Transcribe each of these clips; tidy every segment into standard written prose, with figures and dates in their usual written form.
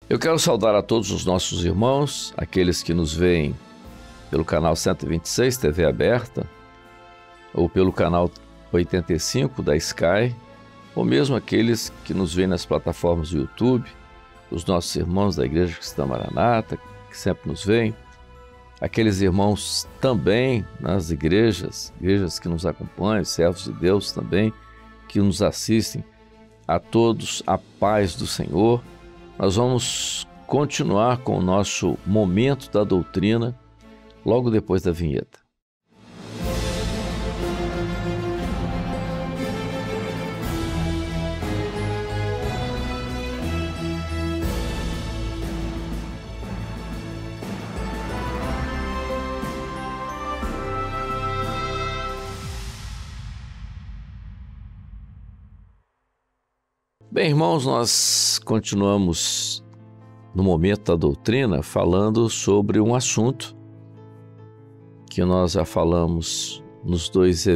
Eu quero saudar a todos os nossos irmãos, aqueles que nos veem pelo canal 126 TV aberta, ou pelo canal 85 da Sky, ou mesmo aqueles que nos veem nas plataformas do YouTube, os nossos irmãos da Igreja Cristã Maranata, que sempre nos veem, aqueles irmãos também nas igrejas que nos acompanham, servos de Deus também, que nos assistem, a todos a paz do Senhor. Nós vamos continuar com o nosso momento da doutrina logo depois da vinheta. Bem, irmãos, nós continuamos no momento da doutrina falando sobre um assunto que nós já falamos nos dois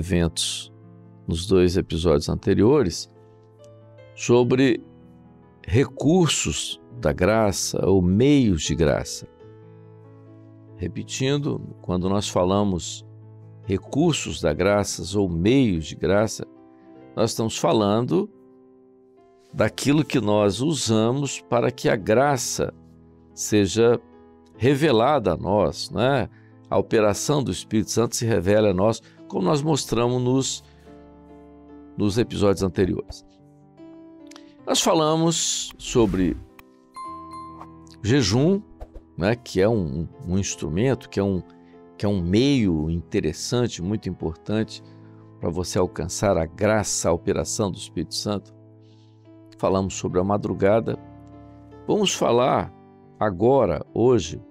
episódios anteriores, sobre recursos da graça ou meios de graça. Repetindo, quando nós falamos recursos da graça ou meios de graça, nós estamos falando daquilo que nós usamos para que a graça seja revelada a nós, né? A operação do Espírito Santo se revela a nós, como nós mostramos nos episódios anteriores. Nós falamos sobre jejum, né? Que é um instrumento, que é um meio interessante, muito importante para você alcançar a graça, a operação do Espírito Santo. Falamos sobre a madrugada. Vamos falar agora, hoje,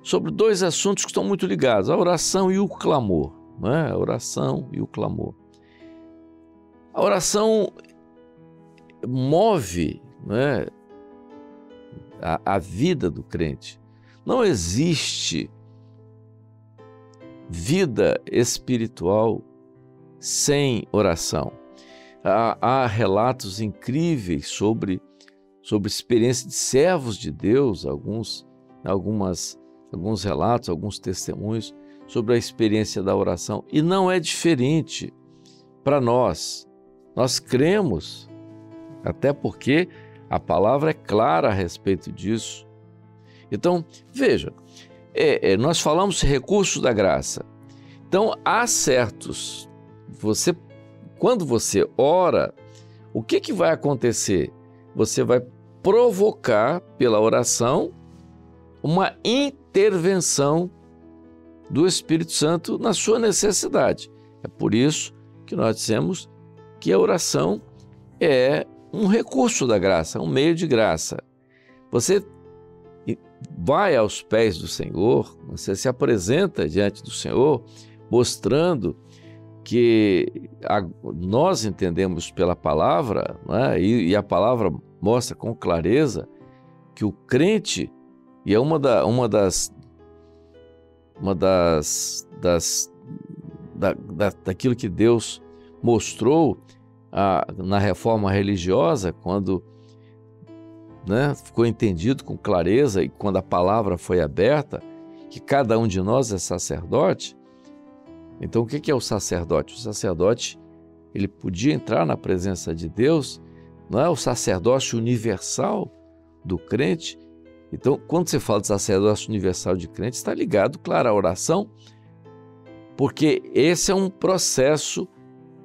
sobre dois assuntos que estão muito ligados, a oração e o clamor, né? A oração e o clamor. A oração move, né, a vida do crente. Não existe vida espiritual sem oração. Há relatos incríveis sobre experiência de servos de Deus, alguns relatos, alguns testemunhos sobre a experiência da oração. E não é diferente para nós. Nós cremos, até porque a palavra é clara a respeito disso. Então, veja, nós falamos recursos da graça. Então, há certos... Quando você ora, o que vai acontecer? Você vai provocar, pela oração, uma intervenção do Espírito Santo na sua necessidade. É por isso que nós dissemos que a oração é um recurso da graça, um meio de graça. Você vai aos pés do Senhor, você se apresenta diante do Senhor, mostrando que nós entendemos pela palavra, né? E a palavra mostra com clareza que o crente, e é daquilo que Deus mostrou na reforma religiosa, quando, né, ficou entendido com clareza e quando a palavra foi aberta, que cada um de nós é sacerdote. Então, o que é o sacerdote? O sacerdote, ele podia entrar na presença de Deus, não é o sacerdócio universal do crente. Então, quando você fala de sacerdócio universal de crente, está ligado, claro, à oração, porque esse é um processo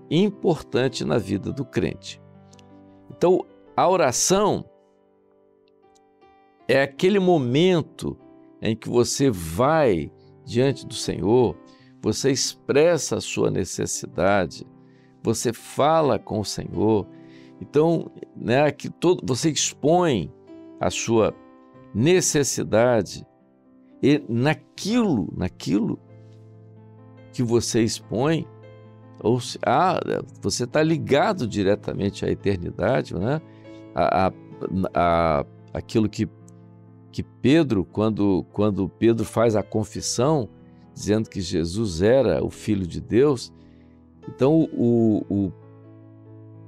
importante na vida do crente. Então, a oração é aquele momento em que você vai diante do Senhor, você expressa a sua necessidade, você fala com o Senhor. Então, né, você expõe a sua necessidade e naquilo que você expõe, você está ligado diretamente à eternidade, né? Aquilo que Pedro, quando Pedro faz a confissão, dizendo que Jesus era o Filho de Deus, então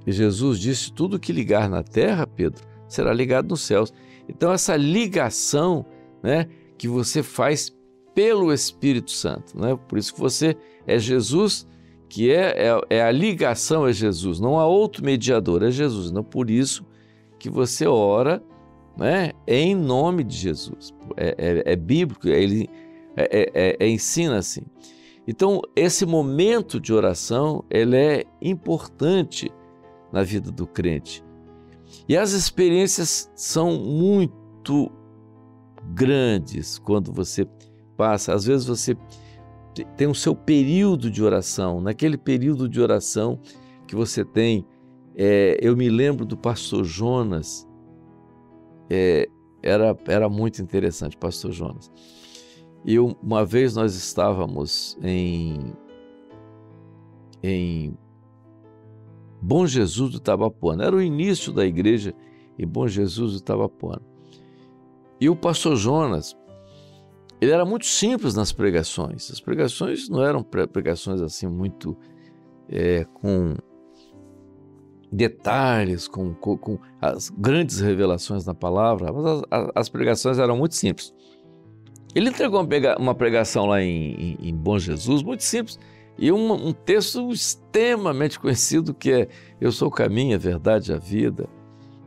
Jesus disse: tudo que ligar na terra, Pedro, será ligado nos céus. Então, essa ligação, né, que você faz pelo Espírito Santo, né? Por isso que você é Jesus, que é a ligação é Jesus, não há outro mediador, é Jesus. Não, por isso que você ora, né, em nome de Jesus. É bíblico, ele ensina assim. Então, esse momento de oração, ele é importante na vida do crente. E as experiências são muito grandes quando você passa. Às vezes você tem o seu período de oração. Naquele período de oração que você tem, eu me lembro do pastor Jonas, era muito interessante, pastor Jonas. E uma vez nós estávamos em Bom Jesus do Itabapoana. Era o início da igreja em Bom Jesus do Itabapoana. E o pastor Jonas, ele era muito simples nas pregações. As pregações não eram pregações assim muito com detalhes, com as grandes revelações na palavra, mas as pregações eram muito simples. Ele entregou uma pregação lá em Bom Jesus, muito simples, e um texto extremamente conhecido que é: eu sou o caminho, a verdade e a vida,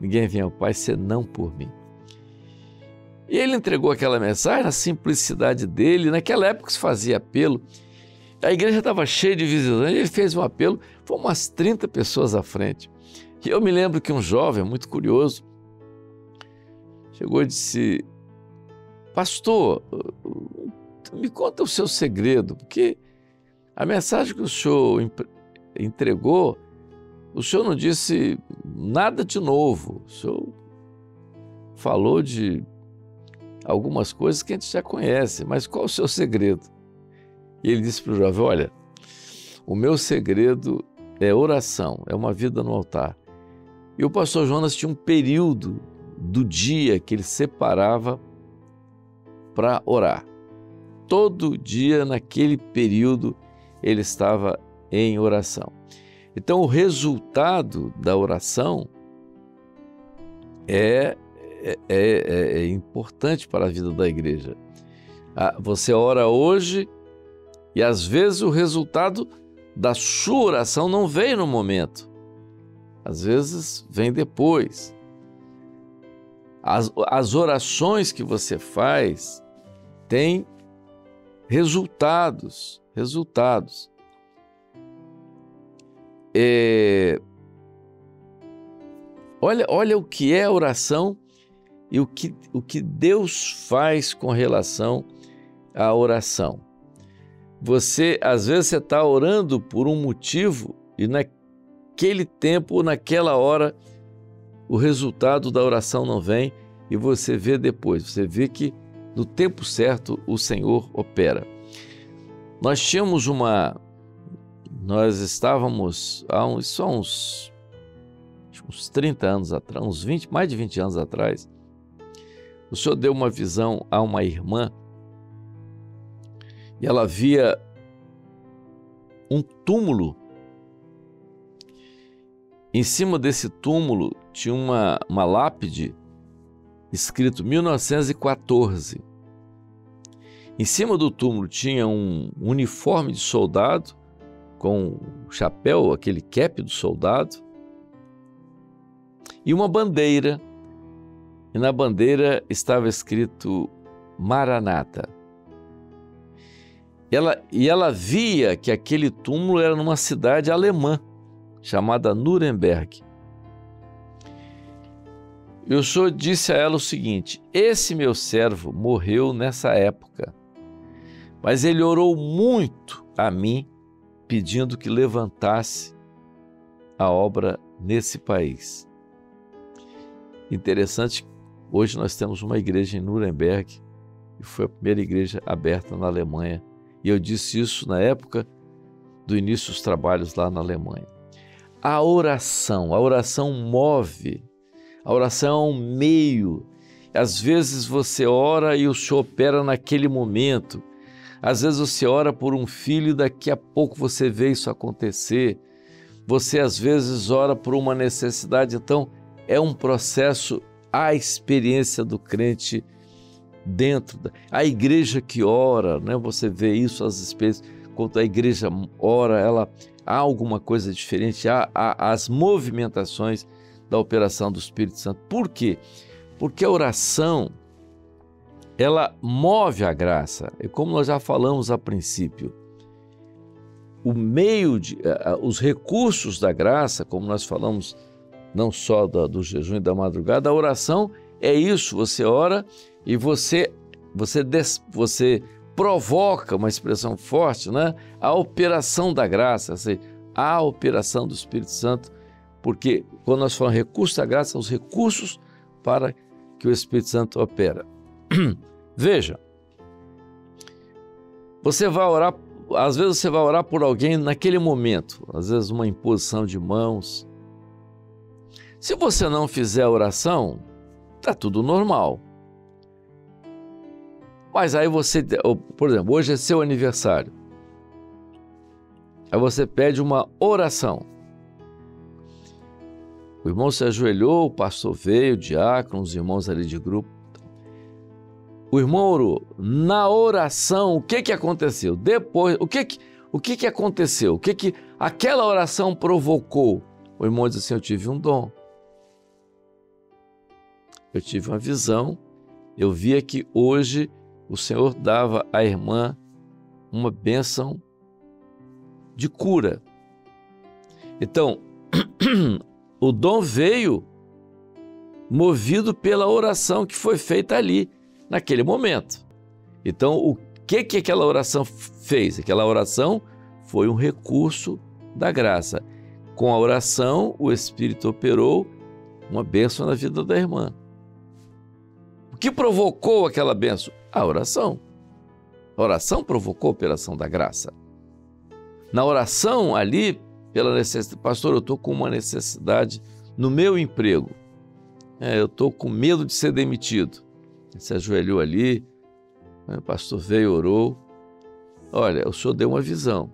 ninguém vem ao Pai senão por mim. E ele entregou aquela mensagem na simplicidade dele. Naquela época se fazia apelo, a igreja estava cheia de visitantes, ele fez um apelo, foram umas 30 pessoas à frente. E eu me lembro que um jovem muito curioso chegou e disse: pastor, me conta o seu segredo, porque a mensagem que o senhor entregou, o senhor não disse nada de novo, o senhor falou de algumas coisas que a gente já conhece, mas qual o seu segredo? E ele disse para o jovem: olha, o meu segredo é oração, é uma vida no altar. E o pastor Jonas tinha um período do dia que ele separava para orar. Todo dia, naquele período, ele estava em oração. Então, o resultado da oração é importante para a vida da igreja. Você ora hoje e, às vezes, o resultado da sua oração não vem no momento. Às vezes, vem depois. As orações que você faz têm resultados. Olha o que é oração e o que Deus faz com relação à oração. Às vezes você está orando por um motivo e naquele tempo ou naquela hora o resultado da oração não vem e você vê depois. Você vê que no tempo certo o Senhor opera. Nós estávamos há uns 30 anos atrás, mais de 20 anos atrás, o Senhor deu uma visão a uma irmã e ela via um túmulo. Em cima desse túmulo tinha uma lápide escrito 1914. Em cima do túmulo tinha um uniforme de soldado com o chapéu, aquele cap do soldado, e uma bandeira. E na bandeira estava escrito Maranata. Ela via que aquele túmulo era numa cidade alemã, chamada Nuremberg. E o Senhor disse a ela o seguinte: esse meu servo morreu nessa época, mas ele orou muito a mim, pedindo que levantasse a obra nesse país. Interessante, hoje nós temos uma igreja em Nuremberg, e foi a primeira igreja aberta na Alemanha. E eu disse isso na época do início dos trabalhos lá na Alemanha. A oração move. A oração é um meio. Às vezes você ora e o Senhor opera naquele momento. Às vezes você ora por um filho e daqui a pouco você vê isso acontecer. Você às vezes ora por uma necessidade. Então é um processo a experiência do crente dentro a igreja que ora, né? Você vê isso, as experiências, quando a igreja ora, há alguma coisa diferente, há as movimentações da operação do Espírito Santo. Por quê? Porque a oração, ela move a graça, e como nós já falamos a princípio, os recursos da graça, como nós falamos, não só do jejum e da madrugada, a oração é isso, você ora e você provoca, uma expressão forte, né? A operação da graça, a operação do Espírito Santo, porque quando nós falamos recursos da graça, são os recursos para que o Espírito Santo opera. Veja, você vai orar, às vezes você vai orar por alguém naquele momento, às vezes uma imposição de mãos. Se você não fizer a oração, está tudo normal. Mas aí você, por exemplo, hoje é seu aniversário. Aí você pede uma oração. O irmão se ajoelhou, o pastor veio, o diácono, os irmãos ali de grupo. O irmão orou. Na oração, o que aconteceu? Depois, o que aconteceu? O que aquela oração provocou? O irmão disse assim: eu tive um dom. Eu tive uma visão. Eu via que hoje o Senhor dava à irmã uma bênção de cura. Então, o dom veio movido pela oração que foi feita ali, naquele momento. Então, o que aquela oração fez? Aquela oração foi um recurso da graça. Com a oração, o Espírito operou uma bênção na vida da irmã. O que provocou aquela bênção? A oração. A oração provocou a operação da graça. Na oração ali, pela necessidade, pastor, eu estou com uma necessidade no meu emprego. Eu estou com medo de ser demitido. Ele se ajoelhou ali, o pastor veio, orou. Olha, o senhor deu uma visão.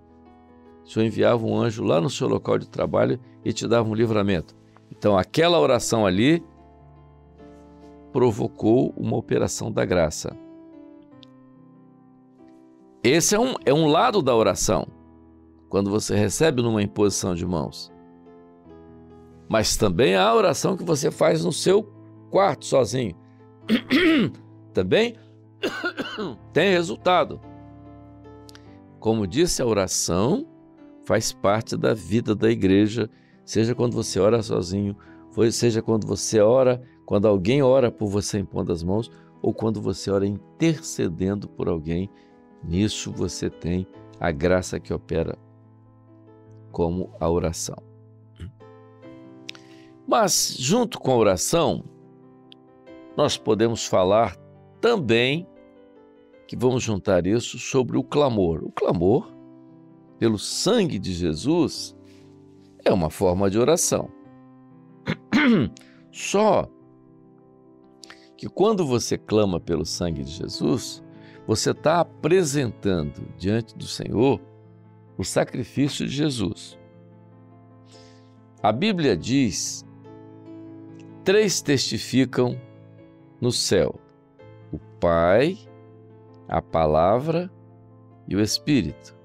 O senhor enviava um anjo lá no seu local de trabalho e te dava um livramento. Então, aquela oração ali provocou uma operação da graça. Esse é um lado da oração, quando você recebe numa imposição de mãos. Mas também há a oração que você faz no seu quarto, sozinho. Também tem resultado. Como disse, a oração faz parte da vida da igreja, seja quando você ora sozinho, seja quando você ora, quando alguém ora por você impondo as mãos, ou quando você ora intercedendo por alguém. Nisso você tem a graça que opera como a oração. Mas, junto com a oração, nós podemos falar também, que vamos juntar isso, sobre o clamor. O clamor, pelo sangue de Jesus, é uma forma de oração. Só que quando você clama pelo sangue de Jesus, você está apresentando diante do Senhor o sacrifício de Jesus. A Bíblia diz: 3 testificam no céu: o Pai, a Palavra e o Espírito.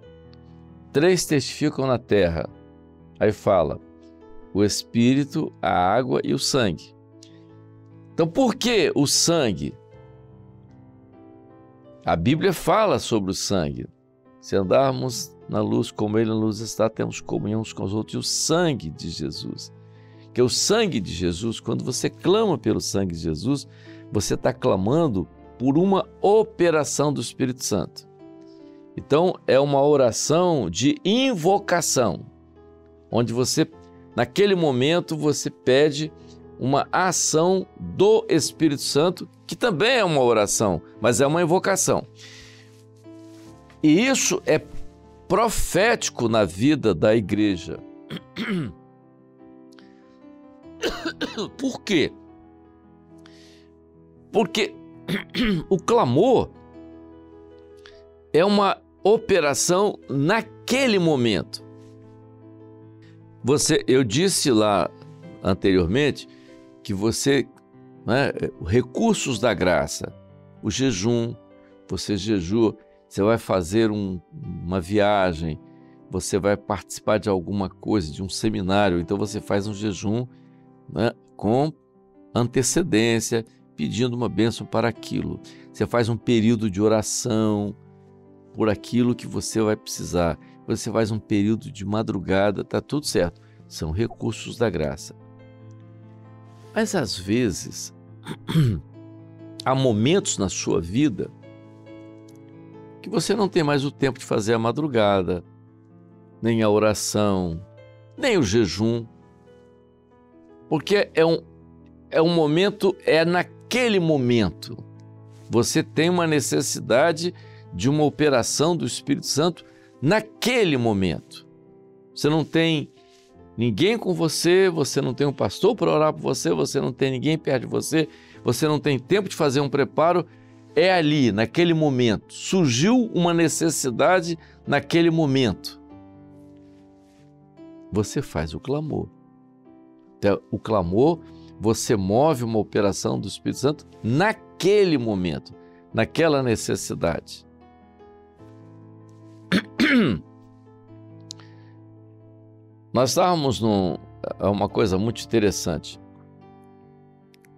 3 testificam na terra. Aí fala: o Espírito, a água e o sangue. Então, por que o sangue? A Bíblia fala sobre o sangue. Se andarmos na luz como Ele na luz está, temos comunhão uns com os outros. E o sangue de Jesus. Que o sangue de Jesus, quando você clama pelo sangue de Jesus, você está clamando por uma operação do Espírito Santo. Então, é uma oração de invocação, onde você, naquele momento, você pede uma ação do Espírito Santo, que também é uma oração, mas é uma invocação. E isso é profético na vida da igreja. Por quê? Porque o clamor é uma operação naquele momento. Eu disse lá anteriormente que você né? Recursos da graça, o jejum, você jejua, você vai fazer uma viagem, você vai participar de alguma coisa, de um seminário, então você faz um jejum, né, com antecedência, pedindo uma bênção para aquilo. Você faz um período de oração por aquilo que você vai precisar. Você faz um período de madrugada, está tudo certo. São recursos da graça. Mas às vezes, há momentos na sua vida que você não tem mais o tempo de fazer a madrugada, nem a oração, nem o jejum, porque é um momento, é naquele momento. Você tem uma necessidade de uma operação do Espírito Santo naquele momento. Você não tem ninguém com você, você não tem um pastor para orar por você, você não tem ninguém perto de você, você não tem tempo de fazer um preparo. É ali, naquele momento. Surgiu uma necessidade naquele momento. Você faz o clamor. Então, o clamor, você move uma operação do Espírito Santo naquele momento, naquela necessidade. Nós estávamos uma coisa muito interessante.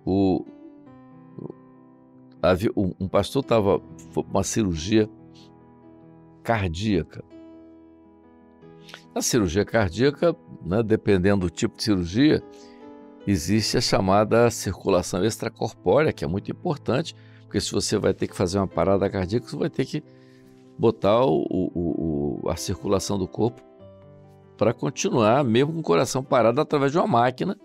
Um pastor estava com uma cirurgia cardíaca. Na cirurgia cardíaca, né, dependendo do tipo de cirurgia, existe a chamada circulação extracorpórea, que é muito importante, porque se você vai ter que fazer uma parada cardíaca, você vai ter que botar a circulação do corpo para continuar, mesmo com o coração parado, através de uma máquina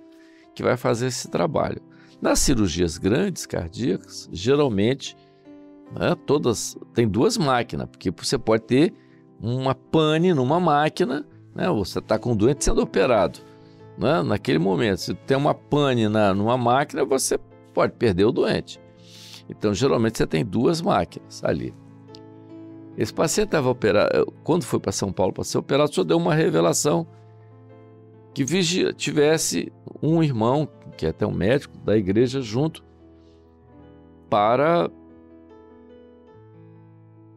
que vai fazer esse trabalho. Nas cirurgias grandes, cardíacas, geralmente, né, todas tem duas máquinas, porque você pode ter uma pane numa máquina, né, você está com um doente sendo operado, né, naquele momento. Se tem uma pane numa máquina, você pode perder o doente. Então, geralmente, você tem duas máquinas ali. Esse paciente estava operado, quando foi para São Paulo para ser operado, só deu uma revelação que tivesse um irmão, que é até um médico da igreja, junto,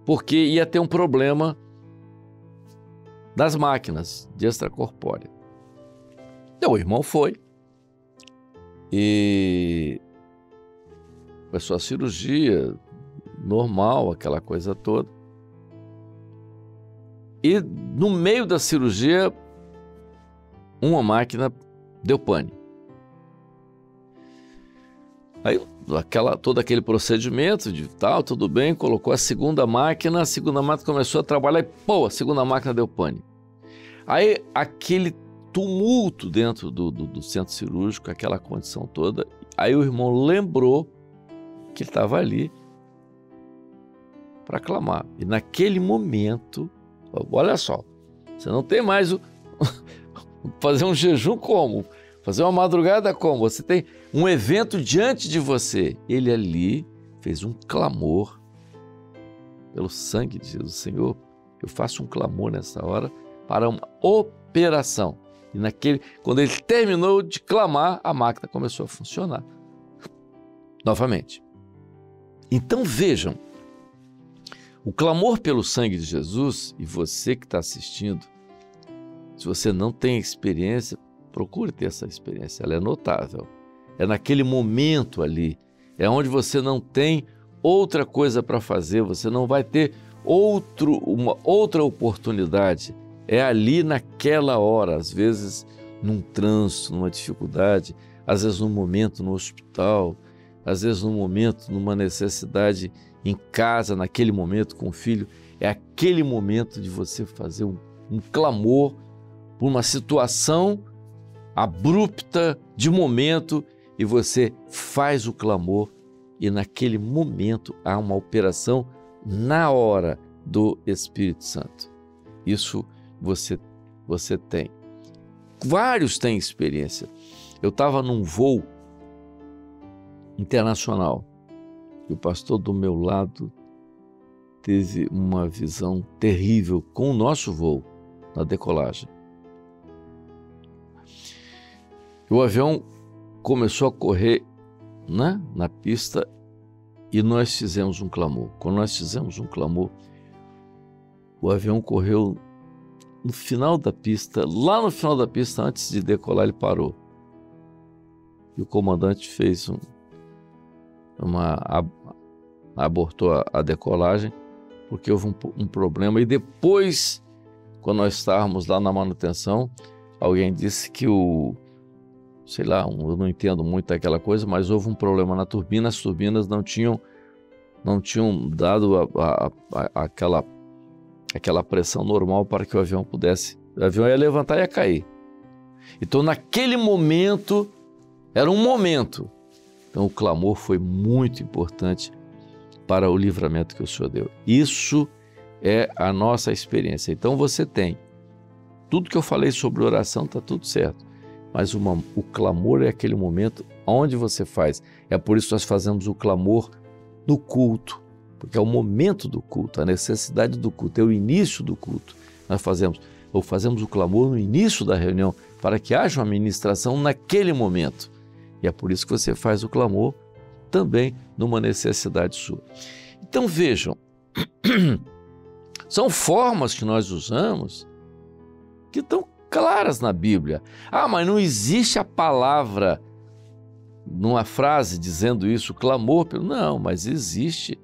porque ia ter um problema das máquinas de extracorpórea. Então o irmão foi e começou a cirurgia normal, aquela coisa toda. E no meio da cirurgia, uma máquina deu pane. Aí todo aquele procedimento de tal, tudo bem, colocou a segunda máquina começou a trabalhar e pô, a segunda máquina deu pane. Aí aquele tumulto dentro do centro cirúrgico, aquela condição toda, aí o irmão lembrou que ele estava ali para clamar. E naquele momento, olha só, você não tem mais fazer um jejum como? Fazer uma madrugada como? Você tem um evento diante de você. Ele ali fez um clamor pelo sangue de Jesus. Senhor, eu faço um clamor nessa hora para uma operação. E quando ele terminou de clamar, a máquina começou a funcionar novamente. Então vejam, o clamor pelo sangue de Jesus, e você que está assistindo, se você não tem experiência, procure ter essa experiência, ela é notável. É naquele momento ali, é onde você não tem outra coisa para fazer, você não vai ter uma outra oportunidade. É ali naquela hora, às vezes num trânsito, numa dificuldade, às vezes num momento no hospital, às vezes num momento, numa necessidade em casa, naquele momento com o filho. É aquele momento de você fazer um clamor por uma situação abrupta de momento, e você faz o clamor, e naquele momento há uma operação na hora do Espírito Santo. Isso você tem. Vários têm experiência. Eu estava num voo internacional e o pastor do meu lado teve uma visão terrível com o nosso voo na decolagem. O avião começou a correr né, na pista e nós fizemos um clamor. Quando nós fizemos um clamor, o avião correu no final da pista, lá no final da pista, antes de decolar, ele parou. E o comandante fez abortou a decolagem, porque houve um problema. E depois, quando nós estávamos lá na manutenção, alguém disse que sei lá, eu não entendo muito aquela coisa, mas houve um problema na turbina, as turbinas não tinham dado aquela pressão normal para que o avião ia levantar e ia cair. Então, naquele momento, era um momento. Então, o clamor foi muito importante para o livramento que o Senhor deu. Isso é a nossa experiência. Então, você tem tudo que eu falei sobre oração, está tudo certo. Mas o clamor é aquele momento onde você faz. É por isso que nós fazemos o clamor no culto, porque é o momento do culto, a necessidade do culto, é o início do culto. Nós fazemos o clamor no início da reunião, para que haja uma ministração naquele momento. E é por isso que você faz o clamor também numa necessidade sua. Então vejam, são formas que nós usamos que estão claras na Bíblia. Mas não existe a palavra numa frase dizendo isso, clamor. Não, mas existe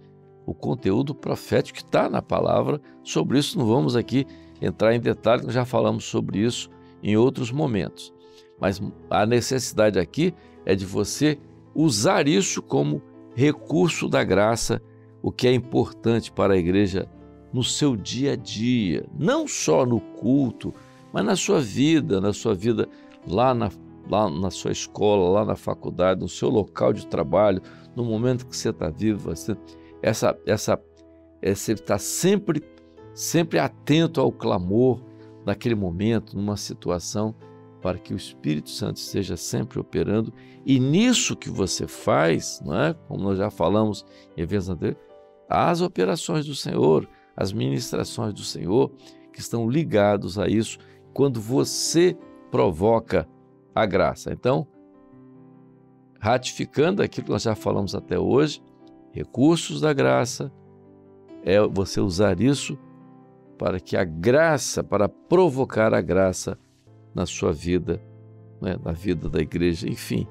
o conteúdo profético que está na palavra. Sobre isso não vamos aqui entrar em detalhes, nós já falamos sobre isso em outros momentos. Mas a necessidade aqui é de você usar isso como recurso da graça, o que é importante para a igreja no seu dia a dia, não só no culto, mas na sua vida lá na sua escola, lá na faculdade, no seu local de trabalho, no momento que você está vivo, você está sempre atento ao clamor naquele momento, numa situação, para que o Espírito Santo esteja sempre operando. E nisso que você faz, não é? Como nós já falamos em vezes anteriores, as operações do Senhor, as ministrações do Senhor, que estão ligados a isso, quando você provoca a graça. Então, ratificando aquilo que nós já falamos até hoje, recursos da graça, é você usar isso para que a graça, para provocar a graça na sua vida, né, na vida da igreja, enfim,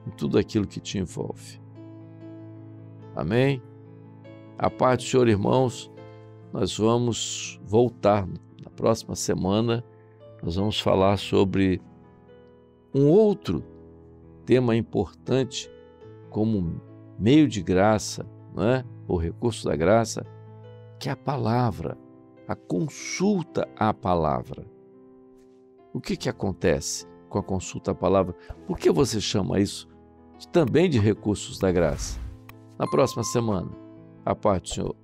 em tudo aquilo que te envolve. Amém? A paz do Senhor, irmãos, nós vamos voltar na próxima semana. Nós vamos falar sobre um outro tema importante como meio de graça, não é? O recurso da graça, que é a palavra, a consulta à palavra. O que acontece com a consulta à palavra? Por que você chama isso também de recursos da graça? Na próxima semana, a paz do Senhor.